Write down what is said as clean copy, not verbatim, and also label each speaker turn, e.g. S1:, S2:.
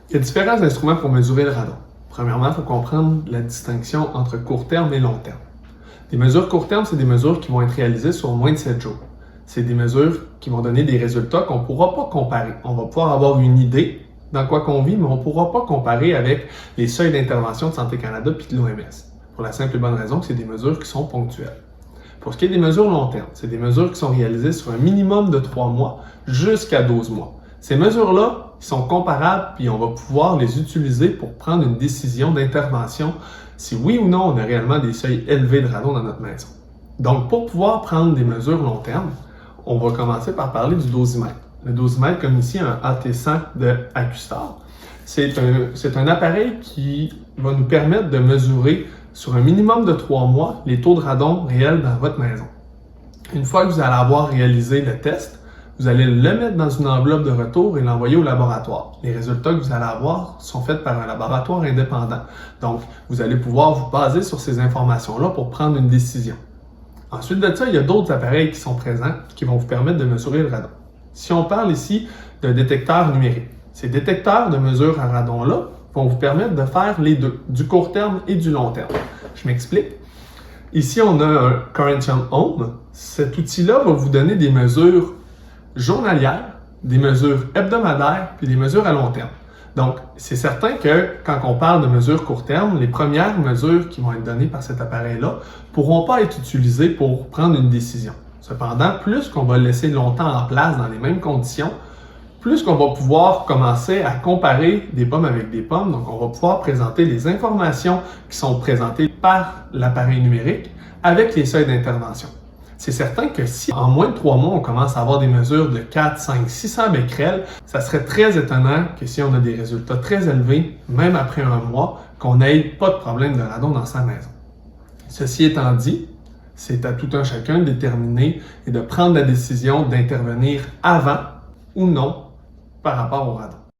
S1: Il y a différents instruments pour mesurer le radon. Premièrement, il faut comprendre la distinction entre court terme et long terme. Des mesures court terme, c'est des mesures qui vont être réalisées sur moins de 7 jours. C'est des mesures qui vont donner des résultats qu'on ne pourra pas comparer. On va pouvoir avoir une idée dans quoi qu'on vit, mais on ne pourra pas comparer avec les seuils d'intervention de Santé Canada et de l'OMS. Pour la simple et bonne raison que c'est des mesures qui sont ponctuelles. Pour ce qui est des mesures long terme, c'est des mesures qui sont réalisées sur un minimum de 3 mois jusqu'à 12 mois. Ces mesures-là sont comparables puis on va pouvoir les utiliser pour prendre une décision d'intervention si oui ou non on a réellement des seuils élevés de radon dans notre maison. Donc, pour pouvoir prendre des mesures long terme, on va commencer par parler du dosimètre. Le dosimètre, comme ici, un AT100 de Acustar, c'est un appareil qui va nous permettre de mesurer sur un minimum de 3 mois les taux de radon réels dans votre maison. Une fois que vous allez avoir réalisé le test, vous allez le mettre dans une enveloppe de retour et l'envoyer au laboratoire. Les résultats que vous allez avoir sont faits par un laboratoire indépendant. Donc, vous allez pouvoir vous baser sur ces informations-là pour prendre une décision. Ensuite de ça, il y a d'autres appareils qui sont présents qui vont vous permettre de mesurer le radon. Si on parle ici d'un détecteur numérique, ces détecteurs de mesure à radon-là vont vous permettre de faire les deux, du court terme et du long terme. Je m'explique. Ici, on a un Currentium Home. Cet outil-là va vous donner des mesures journalières, des mesures hebdomadaires puis des mesures à long terme. Donc, c'est certain que quand on parle de mesures court terme, les premières mesures qui vont être données par cet appareil-là ne pourront pas être utilisées pour prendre une décision. Cependant, plus qu'on va le laisser longtemps en place dans les mêmes conditions, plus qu'on va pouvoir commencer à comparer des pommes avec des pommes. Donc, on va pouvoir présenter les informations qui sont présentées par l'appareil numérique avec les seuils d'intervention. C'est certain que si en moins de 3 mois, on commence à avoir des mesures de 4, 5, 600 becquerels, ça serait très étonnant que si on a des résultats très élevés, même après un mois, qu'on n'ait pas de problème de radon dans sa maison. Ceci étant dit, c'est à tout un chacun de déterminer et de prendre la décision d'intervenir avant ou non par rapport au radon.